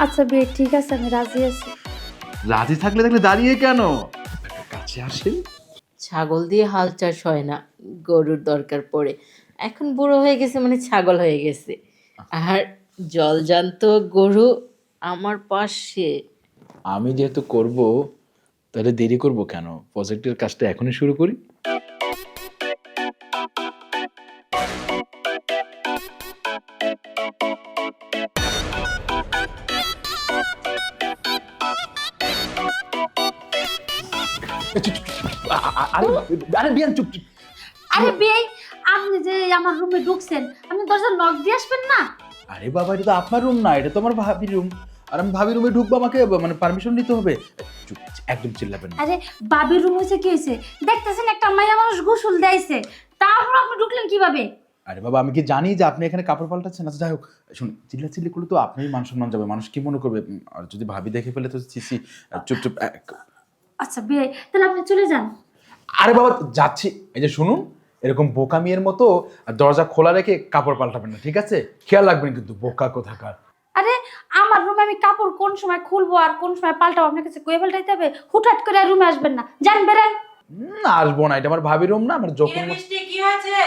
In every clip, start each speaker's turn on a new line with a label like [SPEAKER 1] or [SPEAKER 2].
[SPEAKER 1] আচ্ছা বিয়ে ঠিক আছে, আমি রাজি আছি।
[SPEAKER 2] রাজি থাকলে থাকলে দাঁড়িয়ে কেন, কাছে আসেন।
[SPEAKER 3] ছাগল দিয়ে হাল চাষ হয় না, গরুর দরকার পড়ে। এখন বুড়ো হয়ে গেছে মানে ছাগল হয়ে গেছে। আর জলজান্ত গরু আমার পাশে।
[SPEAKER 2] আমি যেহেতু করব, তাহলে দেরি করব কেন? প্রজেক্টের কাজটা এখনই শুরু করি। আরে আরে বিয়ান চুপ চুপ।
[SPEAKER 1] আরে বিয়ে, আপনি যে আমার রুমে ঢুকছেন, আপনি দরজা নক দিয়ে আসবেন না?
[SPEAKER 2] আরে বাবা, এটা তো আপনার রুম না, এটা তো আমার ভাবির রুম। আর আমি ভাবির রুমে ঢুকবো, আমাকে মানে পারমিশন নিতে হবে। চুপ, একদম চিল্লাবেন না।
[SPEAKER 1] আরে বাবির রুম হয়েছে কি হয়েছে? দেখতেছেন একটা মাইয়া মানুষ গোসল দেয়ছে, তারপর আপনি ঢুকলেন কিভাবে?
[SPEAKER 2] আরে বাবা, আমি কি জানি যে আপনি এখানে কাপড় পাল্টাচ্ছেন? আচ্ছা যাই হোক, শুনুন, চিল্লাচিল্লি করলে তো আপনারই মান সম্মান যাবে, মানুষ কি মনে করবে? আর যদি ভাবি দেখে ফেলে তো সিসি। চুপ চুপ
[SPEAKER 1] আচ্ছা বিয়ে, তাহলে আপনি চলে যান।
[SPEAKER 2] আরে বাবা যাচ্ছি। এই যে শুনুন, এরকম বোকা মেয়ের মতো দরজা খোলা রেখে কাপড় পাল্টাবেন না, ঠিক আছে? খেয়াল রাখবেন কিন্তু, বোকা কোথাকার।
[SPEAKER 1] আরে আমার রুমে আমি কাপড় কোন সময় খুলবো আর কোন সময় পাল্টাবো আপনার কাছে কয়ে পাল্টাইতে হবে? হুটহাট করে রুমে আসবেন না, যান বেরেন।
[SPEAKER 2] আসবো না, এটা আমার ভাবির রুম না, আমার যখন
[SPEAKER 3] মিষ্টি কি হয়েছে?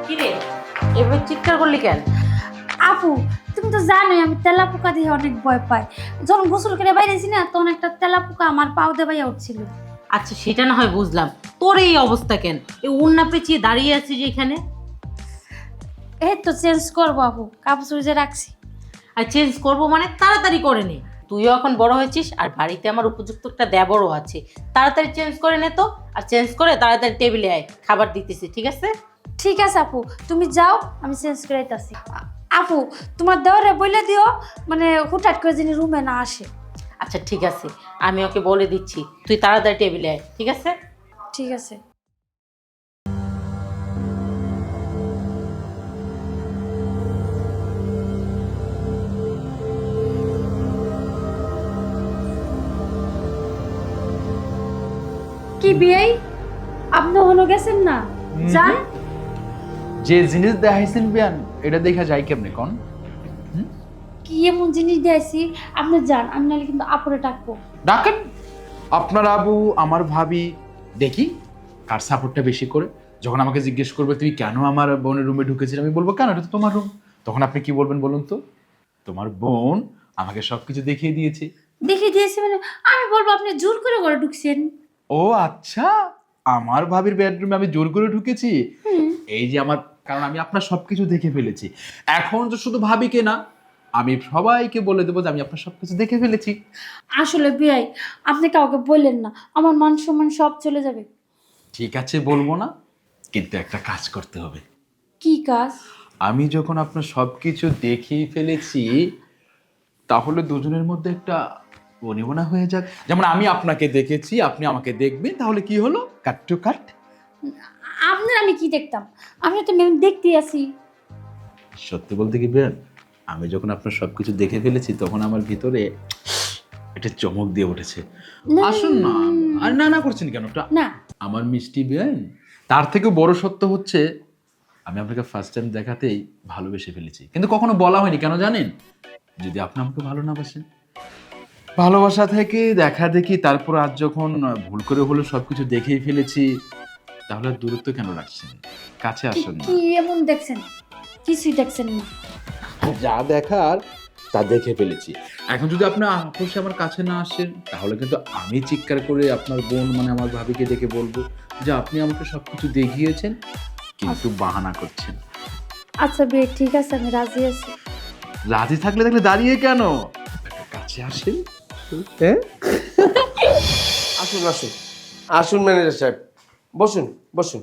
[SPEAKER 3] কিরে, এবার চিৎকার করলি কেন?
[SPEAKER 1] আপু, তুমি তো জানোই আমি তেলাপোকা দিয়ে অনেক ভয় পাই। যখন গোসল করে বাইরেছি না, তখন একটা তেলাপোকা আমার পাও দিয়ে বাইয়া উঠছিল।
[SPEAKER 3] আচ্ছা সেটা না হয় বুঝলাম, তোর এই অবস্থা কেন? এই উন্না পেঁচিয়ে দাঁড়িয়ে আছিস যে এখানে।
[SPEAKER 1] এই তো চেঞ্জ করবো আপু, কাপড় চুড়ি যে রাখছি।
[SPEAKER 3] আর চেঞ্জ করবো মানে তাড়াতাড়ি করে নে। তুইও এখন বড় হয়েছিস, আর বাড়িতে আমার উপযুক্ত একটা দেবরও আছে। তাড়াতাড়ি চেঞ্জ করে নে তো। আর চেঞ্জ করে তাড়াতাড়ি টেবিলে আয়, খাবার দিতেছি, ঠিক আছে?
[SPEAKER 1] ঠিক আছে আপু, তুমি যাও, আমি চেঞ্জ করে দিতেছি। আপু, তোমার দেওয়ারে বলে দিও, মানে হুটহাট করে যিনি রুমে না আসে।
[SPEAKER 3] আচ্ছা ঠিক আছে, আমি ওকে বলে দিচ্ছি, তুই তাড়াতাড়ি টেবিলে আয়, ঠিক আছে?
[SPEAKER 1] ঠিক আছে। কি বিয়ে, আপনি হলো গেছেন না? যান।
[SPEAKER 2] যে জিনিস দেখাইছেন বিয়ান, এটা দেখা যায় কেমনে কোন?
[SPEAKER 1] কি এমন জিনিস দিয়েছি? আপনি যান, আমি নাহলে কিন্তু আপুরে ডাকবো।
[SPEAKER 2] ডাকেন। আপনার আবু, আমার ভাবি, দেখি কার সাপোর্টটা বেশি করে। যখন আমাকে জিজ্ঞেস করবে তুই কেন আমার বোনের রুমে ঢুকেছিস, আমি বলবো কেন, এটা তো তোমার রুম। তখন আপনি কি বলবেন বলুন তো? তোমার বোন আমাকে সবকিছু দেখিয়ে দিয়েছে।
[SPEAKER 1] দেখে দিয়েছি মানে? আমি বলবো আপনি জোর করে ঘরে ঢুকছেন।
[SPEAKER 2] ও আচ্ছা, আমার ভাবির বেডরুমে আমি জোর করে ঢুকেছি? এই যে আমার, কারণ আমি আপনার সবকিছু দেখে ফেলেছি। এখন তো শুধু ভাবিকে না, আমি সবাইকে বলে দেবো যে আমি আপনার সবকিছু দেখে ফেলেছি।
[SPEAKER 1] আসলে বিয়াই, আপনি কাউকে বললেন না, আমার মান সম্মান সব চলে যাবে।
[SPEAKER 2] ঠিক আছে, বলবো না, কিন্তু একটা কাজ করতে হবে।
[SPEAKER 1] কি কাজ?
[SPEAKER 2] আমি যখন আপনার সবকিছু দেখেই ফেলেছি, তাহলে দুজনের মধ্যে একটা বনিবনা হয়ে যাক। যেমন আমি আপনাকে দেখেছি, আপনি আমাকে দেখবেন, তাহলে কি হলো, কাট টু কাট।
[SPEAKER 1] আপনার আমি কি দেখতাম? আমি তো মেম দেখতে আছি।
[SPEAKER 2] সত্যি বলতে কি বেন, আমি যখন আপনার সবকিছু দেখে ফেলেছি, তখন আমার ভিতরে একটা চমক দিয়ে উঠেছে। আসুন না, আর না না করছেন কেন? ওটা
[SPEAKER 1] না।
[SPEAKER 2] আমার মিষ্টি বেন। তার থেকেও বড় সত্য হচ্ছে, আমি আপনাকে ফার্স্ট টাইম দেখাতেই ভালোবেসে ফেলেছি, কিন্তু কখনো বলা হয়নি, কেন জানেন? যদি আপনি আমাকে ভালো না বাসেন। ভালোবাসা থেকে দেখা দেখি, তারপর আজ যখন ভুল করে হলো সবকিছু দেখেই ফেলেছি, তাহলে আর দূরত্ব কেন রাখছেন? কাছে আসুন না।
[SPEAKER 1] কি এমন দেখছেন? কিছুই দেখছেন না।
[SPEAKER 2] যা দেখার তা দেখে ফেলেছি। এখন যদি আপনার আপোষে আমার কাছে না আসেন, তাহলে কিন্তু আমি চিৎকার করে আপনার বোন মানে আমার ভাবিকে ডেকে বলবো যে আপনি আমাকে সবকিছু দেখিয়েছেন, কিন্তু বাহানা করছেন।
[SPEAKER 1] আচ্ছা বিয়ে ঠিক আছে, আমি রাজি আছি।
[SPEAKER 2] রাজি থাকলে থাকলে দাঁড়িয়ে কেন, কাছে আসেন। হ্যাঁ,
[SPEAKER 4] আসুন আসুন আসুন ম্যানেজার সাহেব, বসুন বসুন।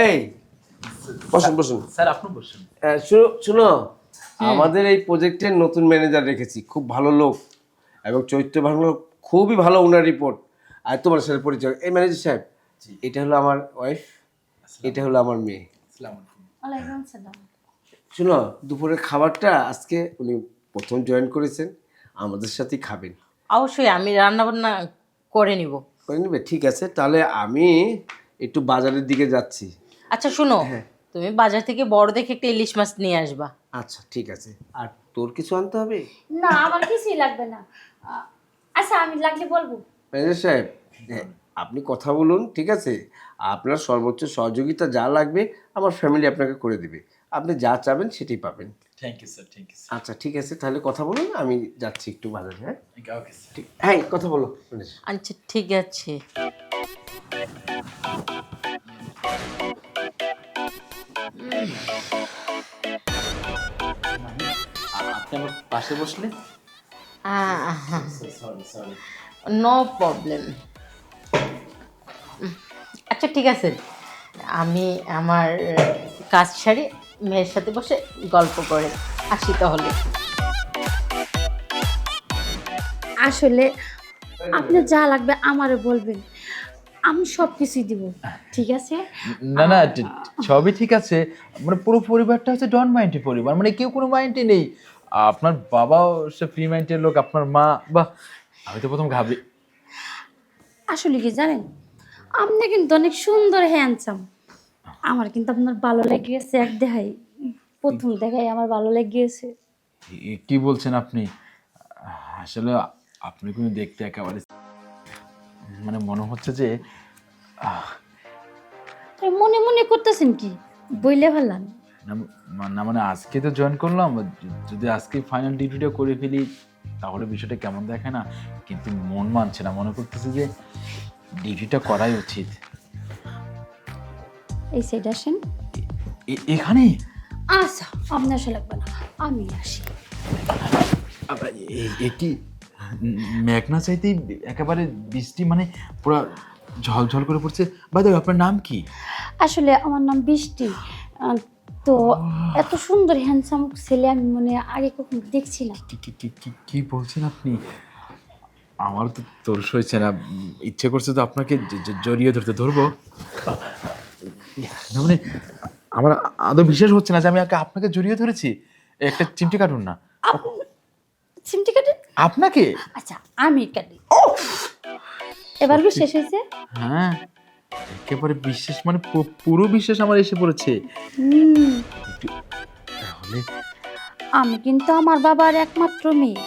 [SPEAKER 4] এই বসুন বসুন।
[SPEAKER 2] স্যার আপনি বসুন।
[SPEAKER 4] শুনো, আমাদের এই প্রজেক্টের নতুন ম্যানেজার রেখেছি, খুব ভালো লোক এবং চরিত্র ভালো, খুবই ভালো ওনার রিপোর্ট। আর তোমার সাথে পরিচয়, এই ম্যানেজার সাহেব, এটা হলো আমার ওয়াইফ, এটা হলো আমার মেয়ে।
[SPEAKER 1] ওয়ালাইকুম আসসালাম।
[SPEAKER 4] শুনো, দুপুরের খাবারটা আজকে উনি প্রথম জয়েন করেছেন, আমাদের সাথেই খাবেন।
[SPEAKER 3] অবশ্যই আমি রান্না বান্না করে নিব।
[SPEAKER 4] করে নেবে? ঠিক আছে, তাহলে আমি একটু বাজারের দিকে যাচ্ছি।
[SPEAKER 3] আচ্ছা শুনো, তুমি বাজার থেকে বড় দেখে একটা ইলিশ মাছ নিয়ে আসবা।
[SPEAKER 4] আচ্ছা ঠিক আছে। আর তোর কিছু আনতে হবে?
[SPEAKER 1] না আমার কিছুই লাগবে না। আচ্ছা আমি লাগলে বলবো।
[SPEAKER 4] ম্যানেজার সাহেব, আপনি কথা বলুন, ঠিক আছে? আপনার সর্বোচ্চ সহযোগিতা যা লাগবে আমার ফ্যামিলি আপনাকে করে দিবে। আপনি যা চাবেন সেটাই পাবেন।
[SPEAKER 2] Thank you sir, thank you
[SPEAKER 4] আচ্ছা ঠিক আছে, তাহলে কথা বলুন, আমি যাচ্ছি একটু বাজারে। হ্যাঁ
[SPEAKER 2] স্যার। Okay sir.
[SPEAKER 4] ঠিক, হ্যাঁ কথা বলো ম্যানেজার।
[SPEAKER 3] আচ্ছা ঠিক আছে।
[SPEAKER 2] আপনি আমার পাশে বসলে? Sorry sorry.
[SPEAKER 3] No problem. আচ্ছা ঠিক আছে, আমি আমার কাজ সারি মেয়ের সাথে বসে গল্প করে আসি তাহলে।
[SPEAKER 1] আসলে আপনার যা লাগবে আমারে বলবেন, আমি সব কিছুই দিব, ঠিক আছে?
[SPEAKER 2] না না, সবই ঠিক আছে। মানে পুরো পরিবারটা হচ্ছে ডন মাইন্ডের পরিবার, মানে কেউ কোনো মাইন্ডে নেই। আপনার বাবাও সে ফ্রি মাইন্ডের লোক, আপনার মা, বা আমি তো প্রথম ভাবি।
[SPEAKER 1] আসলে কি জানেন, আপনি কিন্তু অনেক সুন্দর হ্যান্ডসাম। আমার কিন্তু আপনার ভালো লেগে গেছে, এক দেখাই, প্রথম দেখাই আমার ভালো লেগে গেছে।
[SPEAKER 2] কি বলছেন আপনি? আসলে আপনি কিন্তু দেখতে একেবারে, মানে মনে হচ্ছে যে
[SPEAKER 1] তাই মনে মনে করতেছেন কি, বইলে ভালান।
[SPEAKER 2] না মানে আজকে তো জয়েন করলাম, যদি আজকে ফাইনাল ডিউটিটা করে ফেলি তাহলে বিষয়টা কেমন দেখায় না, কিন্তু মন মানছে না, মনে করতেছে যে ডিউটিটা করাই উচিত।
[SPEAKER 1] এই সাইড আসেন।
[SPEAKER 2] এখানে
[SPEAKER 1] আচ্ছা আপনার সে লাগবে না, আমি আসি।
[SPEAKER 2] কি মেঘনা চাইতেই একেবারে বৃষ্টি, মানে পুরো ঝলঝল করে পড়ছে। বাই দ্য ওয়ে, আপনার নাম কি?
[SPEAKER 1] আসলে আমার নাম বৃষ্টি। তো এত সুন্দর হ্যান্ডসাম ছেলে আমি মানে আগে কখনো দেখছি না।
[SPEAKER 2] কি বলছেন আপনি? আমার তো তরস হয়েছে না, ইচ্ছে করছে তো আপনাকে জড়িয়ে ধরতে। ধরবো না মানে আমার আদৌ বিশ্বাস হচ্ছে না যে আমি আপনাকে জড়িয়ে ধরেছি। একটা চিমটি কাটুন না।
[SPEAKER 1] চিমটি কাটেন?
[SPEAKER 2] আপনাকে?
[SPEAKER 1] আচ্ছা আমি কাটি। এবার কি শেষ হয়েছে?
[SPEAKER 2] হ্যাঁ একেবারে বিশ্বাস, মানে পুরো বিশ্বাস আমার এসে পড়েছে। তাহলে
[SPEAKER 1] আমি কিন্তু আমার বাবার একমাত্র মেয়ে,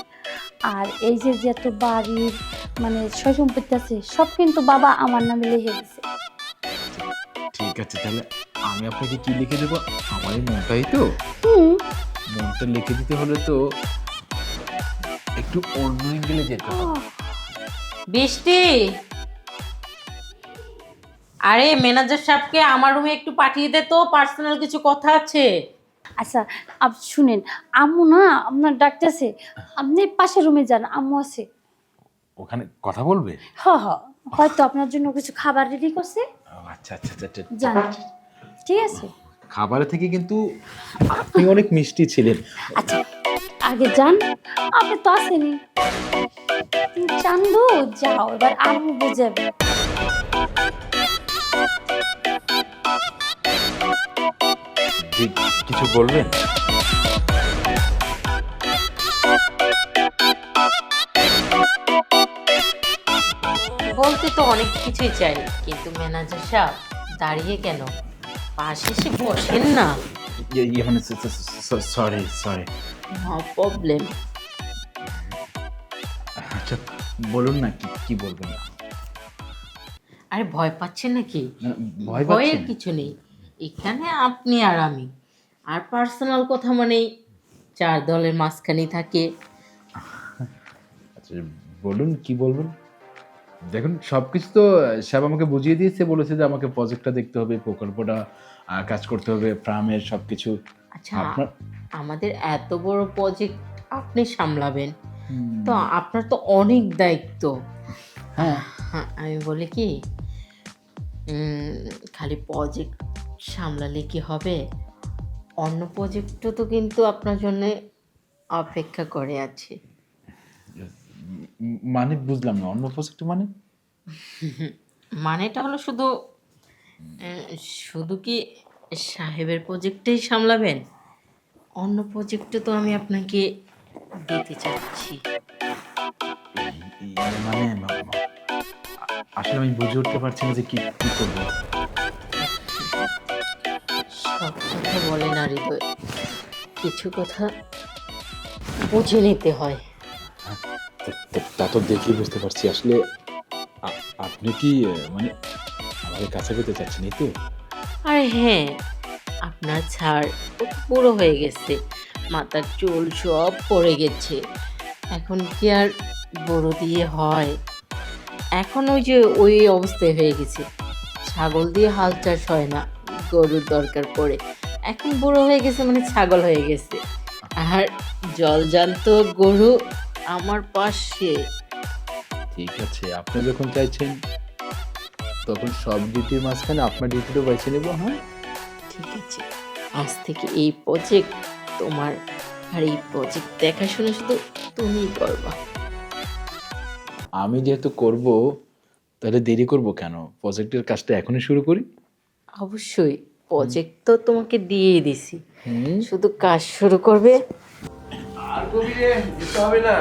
[SPEAKER 1] আর এই যে যত বাড়ির মানে সয় সম্পত্তি আছে সব কিন্তু বাবা আমার নামে লিখে দিয়েছে।
[SPEAKER 2] ঠিক আছে, তাহলে আমি আপনাকে কি লিখে দেবো? আমার এই মনটাই তো, মনটা লিখে দিতে হলে তো একটু অন্য অ্যাঙ্গেলে যেতে হবে।
[SPEAKER 3] বৃষ্টি, আরে ম্যানেজার সাহেবকে আমার রুমে একটু পাঠিয়ে দে তো, পার্সোনাল কিছু কথা আছে।
[SPEAKER 1] আচ্ছা শুনেন, আম্মু না আপনার ডাকতেছে, আপনি পাশের রুমে যান, আম্মু আছে।
[SPEAKER 2] ওখানে কথা বলবে?
[SPEAKER 1] হয়তো আপনার জন্য কিছু খাবার রেডি করছে।
[SPEAKER 2] আচ্ছা আচ্ছা আচ্ছা,
[SPEAKER 1] যান, ঠিক আছে?
[SPEAKER 2] খাবারের থেকে কিন্তু আপনি অনেক মিষ্টি ছিলেন।
[SPEAKER 1] আচ্ছা আগে যান, আপনি তো আসেনি। চান্দু যাও, এবার আম্মু বুঝাবে।
[SPEAKER 2] জি, কিছু বলবেন?
[SPEAKER 3] বলতে তো অনেক কিছুই চাই, কিন্তু ম্যানেজার সাহেব দাঁড়িয়ে কেন, পাশে এসে বসেন না।
[SPEAKER 2] মানে সরি সরি।
[SPEAKER 3] No problem.
[SPEAKER 2] আচ্ছা বলুন না, কি বলবেন?
[SPEAKER 3] আরে ভয় পাচ্ছেন নাকি?
[SPEAKER 2] ভয়
[SPEAKER 3] ভয়ের
[SPEAKER 2] পাচ্ছেন?
[SPEAKER 3] কিছু নেই, এখানে আপনি আর আমি, আর পার্সোনাল কথা মানেই চার দলের মাঝখানেই থাকে।
[SPEAKER 2] আচ্ছা বলুন, কি বলবেন? দেখুন সবকিছু তো সাহেব আমাকে বুঝিয়ে দিয়েছে, বলেছে যে আমাকে প্রজেক্টটা দেখতে হবে, প্রকল্পটা কাজ করতে হবে, ফার্মের সবকিছু।
[SPEAKER 3] আচ্ছা
[SPEAKER 2] আপনার
[SPEAKER 3] আমাদের এত বড় প্রজেক্ট আপনি সামলাবেন, তো আপনার তো অনেক দায়িত্ব।
[SPEAKER 2] হ্যাঁ
[SPEAKER 3] হ্যাঁ আমি বলি কি, খালি প্রজেক্ট সামলালে কি হবে, অন্য প্রজেক্টও তো কিন্তু আপনার জন্য অপেক্ষা করে আছে।
[SPEAKER 2] মানে বুঝলাম না, অন্য প্রজেক্ট মানে?
[SPEAKER 3] মানেটা হলো শুধু শুধু কি সাহেবের প্রজেক্টেই সামলাবেন, অন্য প্রজেক্টও তো আমি আপনাকে দিতে চাচ্ছি।
[SPEAKER 2] মানে আসলে আমি বুঝে উঠতে পারছি না যে কি কি করবো।
[SPEAKER 3] সব কথা বলে না হৃদয়, কিছু কথা বুঝে নিতে হয়।
[SPEAKER 2] তা তো দেখেই বুঝতে পারছি। আসলে আপনি কি মানে আমাকে কাছে পেতে চাচ্ছেন, এই তো?
[SPEAKER 3] আর হ্যাঁ, আপনার ছাড় ও তো বুড়ো হয়ে গেছে, মাথার চুল সব পড়ে গেছে। এখন কি আর বুড়ো দিয়ে হয়? এখন ওই যে ওই অবস্থায় হয়ে গেছে, ছাগল দিয়ে হাল চাষ হয় না, গরুর দরকার পড়ে। এখন বুড়ো হয়ে গেছে মানে ছাগল হয়ে গেছে। আর জলজান্ত গরু আমার পাশে।
[SPEAKER 2] ঠিক আছে, আপনি যখন চাইছেন তখন সব ডিউটির মাঝখানে আপনার ডিউটিটাও বেছে নেবো। হ্যাঁ,
[SPEAKER 3] ঠিক আছে, আজ থেকে এই প্রজেক্ট তোমার, আর এই প্রজেক্ট দেখাশোনা শুধু তুমিই করবা।
[SPEAKER 2] আমি যেহেতু করব, তাহলে দেরি করব কেন? প্রজেক্টের কাজটা এখনই শুরু করি।
[SPEAKER 3] অবশ্যই, প্রজেক্ট তো তোমাকে দিয়েই দিছি, শুধু কাজ শুরু করবে।
[SPEAKER 4] আর গভীরে যেতে হবে না,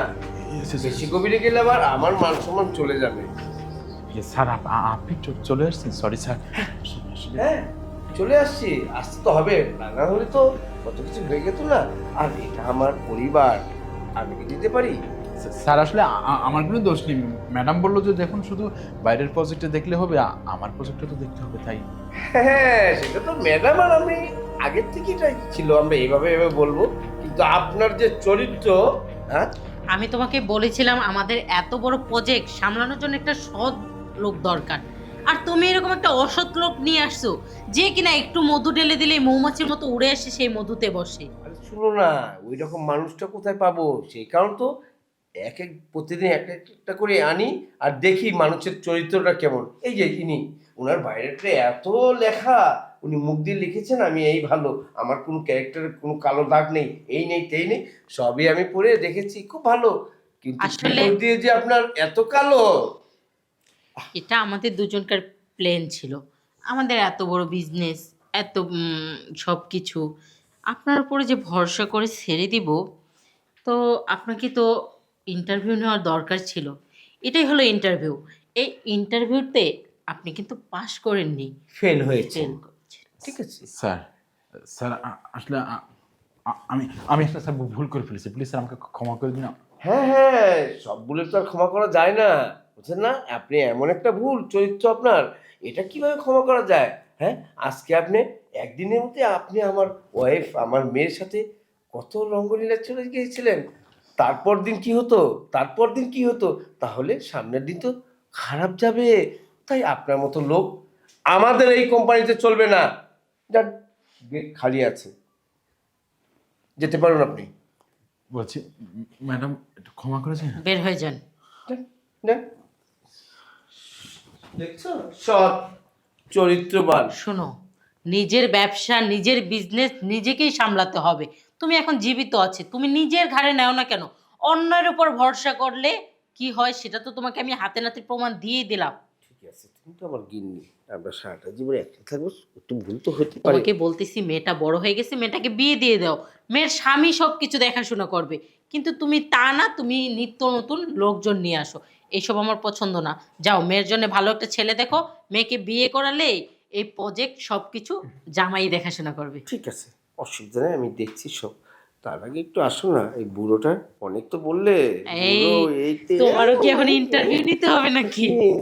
[SPEAKER 4] বেশি গভীরে গেলে আবার আমার মান সম্মান চলে যাবে।
[SPEAKER 2] স্যার, আপনি চলে আসছেন? Sorry sir.
[SPEAKER 4] হ্যাঁ, চলে আসছি, আসতে তো হবে, না হলে তো কত কিছু হয়ে যেত না। আর এটা আমার পরিবার, আমি কি দিতে পারি?
[SPEAKER 2] স্যার, আসলে আমার কোনো দোষ নেই। ম্যাডাম বললো যে দেখুন শুধু বাইরের প্রজেক্টে দেখলে হবে, আমার প্রজেক্টে তো দেখতে হবে, তাই।
[SPEAKER 4] হ্যাঁ, সেটা তো ম্যাডাম আর আমি আগের থেকেই এটাই ছিল, আমরা এইভাবে এভাবে বলবো, কিন্তু আপনার যে চরিত্র, হ্যাঁ,
[SPEAKER 3] আমি তোমাকে বলেছিলাম আমাদের এত বড় প্রজেক্ট সামলানোর জন্য একটা সৎ লোক দরকার, আর তুমি এরকম একটা অসৎ লোক নিয়ে আসছো যে কিনা একটু মধু ঢেলে দিলে মৌমাছির মতো উড়ে আসে সেই মধুতে বসে।
[SPEAKER 4] আরে শুনো না, ওই রকম মানুষটা কোথায় পাবো? সেই কারণ তো প্রতিদিন এক একটা করে আনি আর দেখি মানুষের চরিত্রটা কেমন। এই যে ইনি, ওনার বাইরেটা এত লেখা, উনি মুখ দিয়ে লিখেছেন আমি এই ভালো, আমার কোনো ক্যারেক্টারের কোনো কালো দাগ নেই, এই নেই তেই নেই, সবই আমি পড়ে দেখেছি, খুব ভালো। কিন্তু
[SPEAKER 3] আসলে-
[SPEAKER 4] ভিতর দিয়ে যে আপনার এত কালো।
[SPEAKER 3] এটা আমাদের দুজনকার প্ল্যান ছিল, আমাদের এত বড় বিজনেস, এত সব কিছু আপনার উপরে যে ভরসা করে ছেড়ে দিব, তো আপনাকে তো ইন্টারভিউ নেওয়ার দরকার ছিল। এটাই হলো ইন্টারভিউ। এই ইন্টারভিউতে আপনি কিন্তু পাশ করেননি,
[SPEAKER 4] ফেল হয়েছে,
[SPEAKER 3] ফেল করেছেন।
[SPEAKER 4] ঠিক আছে।
[SPEAKER 2] স্যার, স্যার আসলে আমি আমি একটা স্যার ভুল করে ফেলেছি। প্লিজ স্যার, আমাকে ক্ষমা করে দিন।
[SPEAKER 4] হ্যাঁ হ্যাঁ, সব ভুলে তো আর ক্ষমা করা যায় না, বুঝছেন না? আপনি এমন একটা ভুল চরিত্র আপনার, এটা কিভাবে ক্ষমা করা যায়? হ্যাঁ, আজকে আপনি একদিনের মধ্যে আপনি আমার ওয়াইফ, আমার মেয়ের সাথে কত রঙ্গলীলা চলে গিয়েছিলেন। তারপর দিন কি হতো, তারপর দিন কি হতো, তাহলে সামনের দিন তো খারাপ যাবে। তাই আপনার মতো লোক আমাদের এই কোম্পানিতে চলবে না। যান, গেট খালি আছে, যেতে পারুন আপনি।
[SPEAKER 2] বলছি ম্যাডাম, একটু ক্ষমা করেছেন।
[SPEAKER 3] বের হয়ে যান।
[SPEAKER 4] যান, যান। দেখছো, সৎ, চরিত্রবান।
[SPEAKER 3] শোনো, নিজের ব্যবসা নিজের বিজনেস নিজেকেই সামলাতে হবে। তুমি এখন জীবিত আছে, তুমি নিজের ঘাড়ে নাও না কেন? অন্যের উপর ভরসা করলে কি হয় সেটা তো তোমাকে আমি হাতে নাতে প্রমাণ দিয়েই দিলাম।
[SPEAKER 4] ঠিক আছে, তুমি তো আমার গিন্নি, আমরা সারাটা জীবনে একটা থাকবো, একটু ভুল তো হতে পারে।
[SPEAKER 3] তোমাকে বলতেছি মেয়েটা বড় হয়ে গেছে, মেয়েটাকে বিয়ে দিয়ে দাও, মেয়ের স্বামী সব কিছু দেখাশোনা করবে। কিন্তু তুমি তা না, তুমি নিত্য নতুন লোকজন নিয়ে আসো, এইসব আমার পছন্দ না। যাও, মেয়ের জন্য ভালো একটা ছেলে দেখো, মেয়েকে বিয়ে করালে এই প্রজেক্ট সব কিছু জামাই দেখাশোনা করবে।
[SPEAKER 4] ঠিক আছে, অসুবিধা নেই, আমি দেখছি সব। তার আগে একটু আসো না, এই বুড়োটা অনেক তো বললে,
[SPEAKER 3] এই
[SPEAKER 4] বুড়ো এইতে
[SPEAKER 3] তোমারও কি এখন ইন্টারভিউ নিতে হবে নাকি?
[SPEAKER 4] এই,